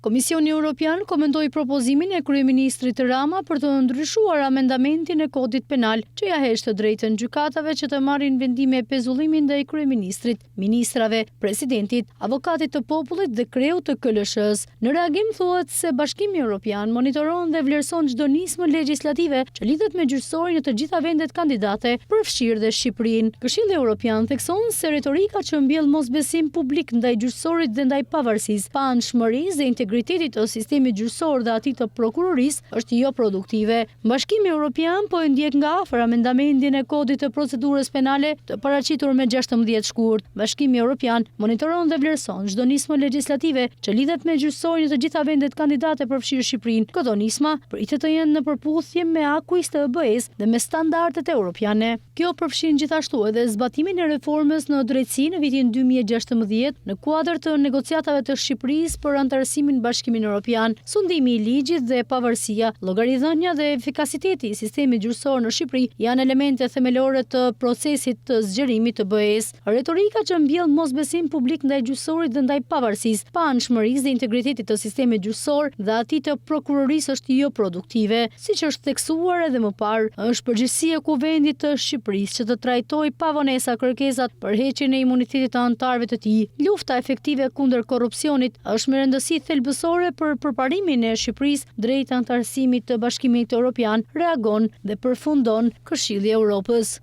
Komisioni Evropian komentoi propozimin e kryeministrit Rama për të ndryshuar amendamentin e kodit penal që ja heq të drejtën gjykatave që të marrin vendime pezullimin ndaj kryeministrit, ministrave, presidentit, avokatit të popullit dhe kreut të KLSH-s. Në reagim thuhet se Bashkimi Evropian monitoron dhe vlerëson çdo nismë legjislative që lidhet me gjyqësorin në të gjitha vendet kandidate, përfshirë dhe Shqipërinë. Këshilli Evropian thekson se retorika që mbjell mosbesim publik ndaj gjyqësorit dhe ndaj pavarësisë, paanshmërisë dhe integritetit të sistemit gjyqësor dhe atij të prokurorisë është jo produktive. Bashkimi Evropian po e ndjek nga afër amendamentin e kodit të procedurës penale të paraqitur me 16 shkurt. Bashkimi Evropian monitoron dhe vlerëson çdo nismë legjislative që lidhet me gjyqësorin në të gjitha vendet kandidate, përfshirë Shqipërinë. Këto nisma pritet të jenë në përputhje me akuis të EBE-s dhe me standardet europiane. Kjo përfshin gjithashtu edhe zbatimin e reformës në drejtësi në vitin 2016 në kuadër të negociatave të Shqipërisë për antarësimin në Bashkimin Evropian, sundimi i ligjit dhe pavarësia, llogaridhënia dhe efikasiteti i sistemit gjyqësor në Shqipëri janë elemente themelore të procesit të zgjerimit të BE-s. Retorika që mbjell mosbesim publik ndaj gjyqësorit dhe ndaj pavarësisë, paanshmërisë dhe integritetit të sistemit gjyqësor dhe atij të prokurorisë është jo produktive, siç është theksuar edhe më parë. Është përgjegjësia e Kuvendit të Shqipërisë që të trajtojë pa vonesa kërkesat për heqjen e imunitetit të anëtarëve të tij. Lufta efektive kundër korrupsionit është me rëndësi thelbësore për përparimin e Shqipërisë drejt antarësimit të Bashkimit Evropian, reagon dhe përfundon Këshilli i Evropës.